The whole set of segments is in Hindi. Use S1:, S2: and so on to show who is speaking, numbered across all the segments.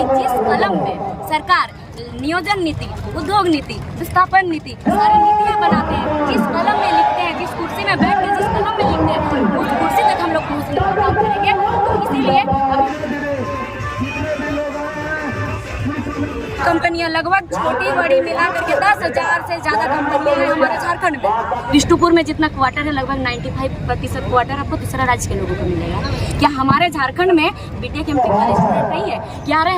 S1: जिस कलम में सरकार नियोजन नीति, उद्योग नीति, विस्थापन नीति, सारी नीतियाँ बनाते हैं, जिस कलम में लिखते हैं, जिस कुर्सी में बैठ के जिस कलम में लिखते हैं, उस कुर्सी तक हम लोग पहुँचने का काम करेंगे। तो इसीलिए कंपनियां लगभग छोटी बड़ी मिला करके 10,000 से ज़्यादा कंपनियां हैं हमारे झारखंड में। बिष्टुपुर में जितना क्वार्टर है लगभग 95% क्वार्टर आपको दूसरा राज्य के लोगों को मिलेगा। क्या हमारे झारखंड में बीटेक एमटेक वाले स्टूडेंट नहीं है?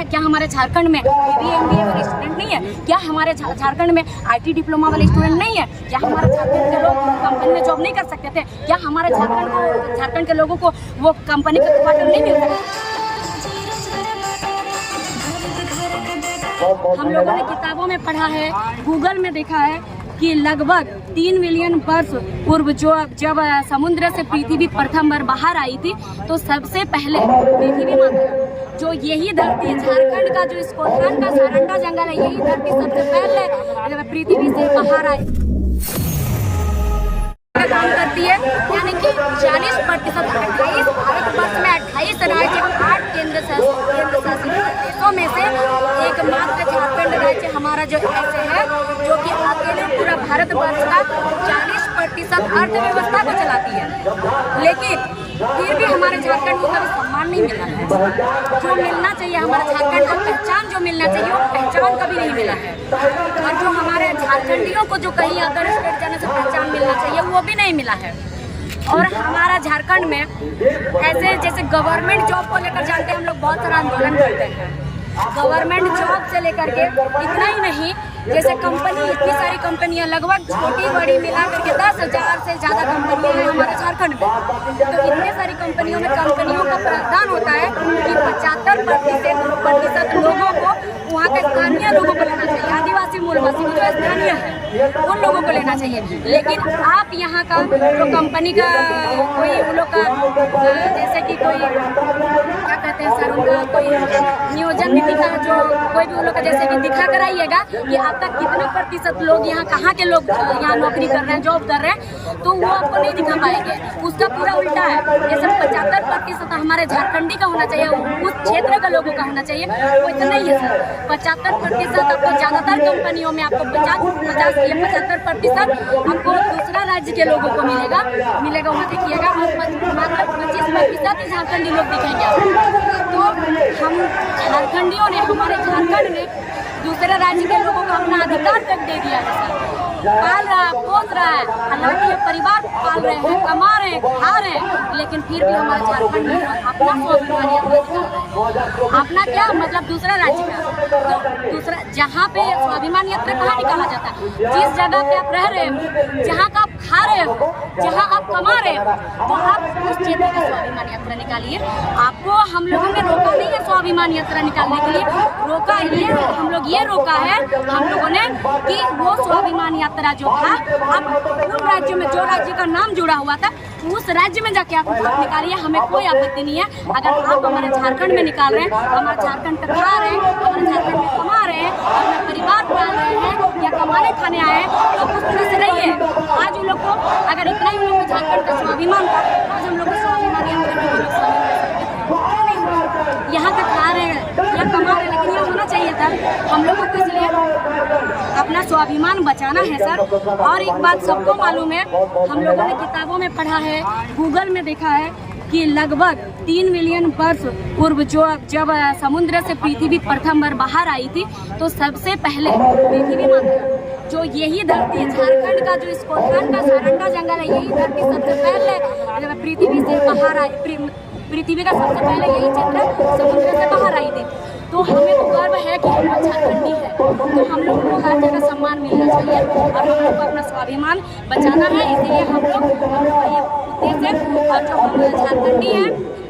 S1: क्या हमारे झारखंड में बीबीए एमबीए वाले स्टूडेंट नहीं है? क्या हमारे झारखंड में IT डिप्लोमा वाले स्टूडेंट नहीं है? क्या हमारे झारखंड के लोग कंपनी में जॉब नहीं कर सकते थे? क्या हमारे झारखंड के लोगों को वो कंपनी का क्वार्टर नहीं मिल सकता? हम लोगों ने किताबों में पढ़ा है, गूगल में देखा है कि लगभग 3 मिलियन वर्ष पूर्व जब समुद्र से पृथ्वी प्रथम बार बाहर आई थी, तो सबसे पहले पृथ्वी माता जो यही धरती झारखंड का जो इस कोठान का सारंडा जंगल है, यही धरती सबसे पहले पृथ्वी से बाहर आई काम करती है। यानी कि 40% 28 भारतवर्ष में 28 राज्य 8 केंद्र शासित प्रदेशों में से एकमात्र झारखंड राज्य हमारा जो ऐसे है जो कि अकेले पूरा भारतवर्ष का 40% अर्थव्यवस्था को चलाती है। लेकिन फिर भी हमारे झारखंड को कभी सम्मान नहीं मिला है। जो मिलना चाहिए हमारे झारखंड को, पहचान जो मिलना चाहिए वो पहचान कभी नहीं मिला है। और जो हमारे झारखंडियों को जो कहीं अदर स्टेट जाने से पहचान मिलना चाहिए वो भी नहीं मिला है। और हमारा झारखंड में ऐसे जैसे गवर्नमेंट जॉब को लेकर जानते हैं, हम लोग बहुत सारा आंदोलन करते हैं। गवर्नमेंट जॉब से लेकर के इतना ही नहीं, जैसे कंपनी, इतनी सारी कंपनियां लगभग छोटी बड़ी मिला करके 10,000 से ज़्यादा कंपनियां हैं हमारे झारखंड में। तो इतने सारी कंपनियों में कंपनियों का प्रावधान होता है कि 75% लोगों को वहाँ के स्थानीय लोगों को लेना चाहिए, आदिवासी मूलवासी जो स्थानीय है उन लोगों को लेना चाहिए। लेकिन आप यहाँ का तो कंपनी का कोई उन लोग का जैसे कि कोई क्या कहते हैं सर, उनका कोई नियोजन नीति का जो कोई भी उन लोग का जैसे कि दिखा कर आइएगा कि आपका कितना प्रतिशत लोग यहाँ कहाँ के लोग यहाँ नौकरी कर रहे हैं, जॉब कर रहे हैं, तो वो आपको नहीं दिखा पाएंगे। उसका पूरा उल्टा है। जैसे 75% हमारे झारखंडी का होना चाहिए, उस क्षेत्र के लोगों का होना चाहिए, वो इतना नहीं है सर। 75% आपको ज़्यादातर कंपनियों में आपको 50 या 75% आपको दूसरा राज्य के लोगों को मिलेगा वहाँ देखिएगा। और मात्र 25% ही झारखंडी लोग दिखेंगे। तो हम झारखंडियों ने, हमारे झारखंड ने दूसरे राज्य के लोगों को अपना अधिकार तक दे दिया है सर। पाल रहा है, पोस रहा है, हालांकि परिवार पाल रहे हैं, कमा रहे हैं, खा रहे हैं, लेकिन फिर भी हमारे झारखंड में अपना स्वाभिमान यात्रा, अपना क्या मतलब दूसरा राज्य का, तो दूसरा जहाँ पे स्वाभिमान यात्रा कहाँ निकाला जाता है? जिस जगह पे आप रह रहे हो, जहाँ का आप खा रहे हो, जहाँ आप कमा रहे हो, तो आप उस क्षेत्र का स्वाभिमान यात्रा निकालिए। आपको हम लोगों ने रोका नहीं है स्वाभिमान यात्रा निकालने के लिए, हम लोग ये रोका है हम लोगों ने कि वो स्वाभिमान यात्रा जो था, आप उन राज्यों में जो राज्य का नाम जुड़ा हुआ था उस राज्य में जाके आप निकालिए, हमें कोई आपत्ति नहीं है। अगर आप हमारे झारखंड में निकाल रहे हैं, हमारे झारखंड का खा रहे हैं, हमारे झारखंड में कमा रहे हैं, अपना परिवार पाल रहे हैं या कमाने खाने आए हैं, तो उस तरह से रहिए। आज उन लोग को अगर इतना ही उन लोग को झारखंड का स्वाभिमान था, आज हम लोग को स्वाभिमान यहाँ का खा रहे हैं या कमा रहे हैं, लेकिन ये होना चाहिए था। हम लोगों को इसलिए अपना स्वाभिमान बचाना है सर। और एक बात सबको मालूम है, हम लोगों ने किताबों में पढ़ा है, गूगल में देखा है कि लगभग 3 मिलियन वर्ष पूर्व जब समुद्र से पृथ्वी प्रथम बार बाहर आई थी, तो सबसे पहले पृथ्वी माता जो यही धरती झारखंड का जो इस कोठान का सारंडा जंगल है, यही धरती सबसे पहले पृथ्वी से बाहर आई, पृथ्वी का सबसे पहले यही क्षेत्र समुद्र से बाहर आई थी। तो हमें तो गर्व है कि हम लोग झारखंडी है, तो हम लोग को हर जगह सम्मान मिलना चाहिए और हम लोग को अपना स्वाभिमान बचाना है। इसीलिए हम लोग ये उद्देश्य, और जो हम झारखंडी हैं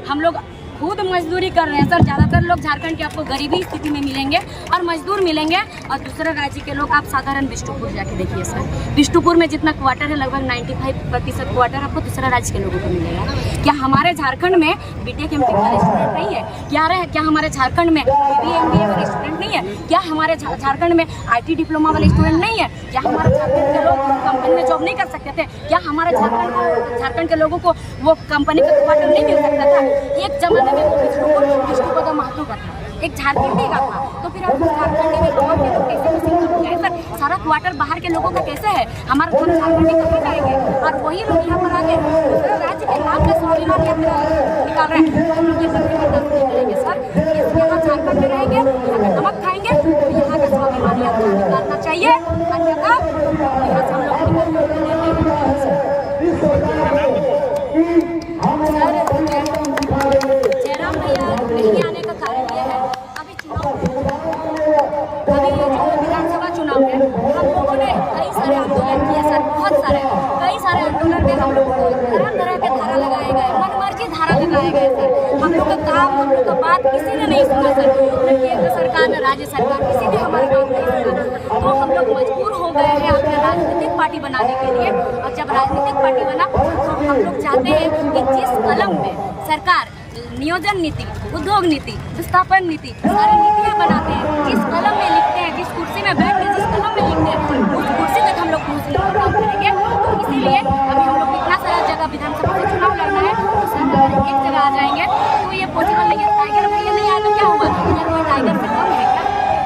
S1: हम लोग खुद मजदूरी कर रहे हैं सर। ज़्यादातर लोग झारखंड के आपको गरीबी स्थिति में मिलेंगे और मजदूर मिलेंगे, और दूसरे राज्य के लोग आप साधारण बिष्टुपुर जाके देखिए सर, बिष्टुपुर में जितना क्वार्टर है लगभग 95% क्वार्टर आपको दूसरा राज्य के लोगों को मिलेगा। क्या हमारे झारखंड में बीटेक एमटेक वाले स्टूडेंट नहीं है? क्या हमारे झारखंड में बीबीए एमबीए वाले स्टूडेंट नहीं है? क्या हमारे झारखंड में IT डिप्लोमा वाले स्टूडेंट नहीं है? क्या हमारे झारखंड के लोग कंपनी में जॉब नहीं कर सकते थे? क्या हमारे झारखंड के लोगों को वो कंपनी का क्वार्टर नहीं मिल सकता था? एक जमाने में वो विष्णु को तो महत्व का था। एक झारखंडी का था, तो फिर हम झारखंडी में गाँव के लोग कैसे मुसीबत हो गए सर? सारा क्वार्टर बाहर के लोगों का कैसे है? हमारा हम झारखंडी कहाँ जाएंगे? और वही लोग यहाँ पर आके दूसरे राज्य के नाम का स्वाभिमान निकाल रहे हैं। हम लोग ये करने में दस नहीं करेंगे सर। यहाँ झारखंड में रहेंगे, यहाँ का नमक खाएंगे, तो यहाँ का स्वाभिमान यात्रा निकालना चाहिए, अन्यथा यहाँ से हम लोग जयराम भैया नहीं आने का कारण यह है, अभी विधानसभा चुनाव है, हम लोगों ने कई सारे आंदोलन किए सर, बहुत सारे कई सारे आंदोलन में हम लोगों को तरह तरह के धारा लगाए गए, मनमर्जी धारा लगाए गए सर। हम लोग का काम, हम लोग का बात किसी ने नहीं सुना सर, न केंद्र सरकार न राज्य सरकार, किसी ने हमारी बात नहीं सुना। तो हम लोग मजबूर हो गए हैं अपने राजनीतिक पार्टी बनाने के लिए, और जब राजनीतिक पार्टी बना तो हम लोग चाहते हैं कि जिस कलम में सरकार नियोजन नीति, उद्योग नीति, विस्थापन नीति, सारी नीतियाँ बनाते हैं, जिस कलम में लिखते हैं, जिस कुर्सी में बैठ के जिस कलम में लिखते हैं, उस कुर्सी तक हम लोग काम करेंगे। तो इसीलिए अभी हम लोग इतना सारा जगह विधानसभा से चुनाव लड़ना है, तो सर अगर एक जगह आ जाएंगे तो ये पॉसिबल नहीं है। टाइगर भैया नहीं आए तो क्या हुआ? क्या कोई टाइगर से कम है क्या?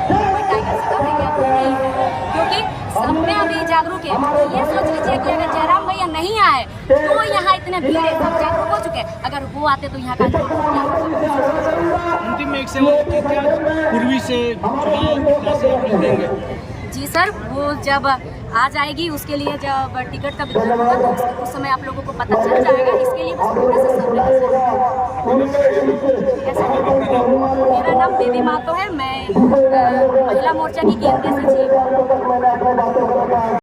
S1: कोई टाइगर से कम है क्या? कोई नहीं है, क्योंकि सब में अभी जागरूक है। ये सोच लीजिए कि अगर जयराम भैया नहीं आए तो यहाँ इतने भीड़ सब जागरूक हो चुके हैं, अगर वो आते तो यहाँ का
S2: अंतिम में एक सवाल कि क्या पूर्वी से चुनाव कैसे देंगे?
S1: जी सर, वो जब आ जाएगी उसके लिए जब टिकट का वितरण होगा तो उस समय आप लोगों को पता चल जाएगा। इसके लिए बस थोड़ा सा सब्र है। मेरा नाम देवी महतो है, मैं महिला मोर्चा की केंद्रीय सचिव।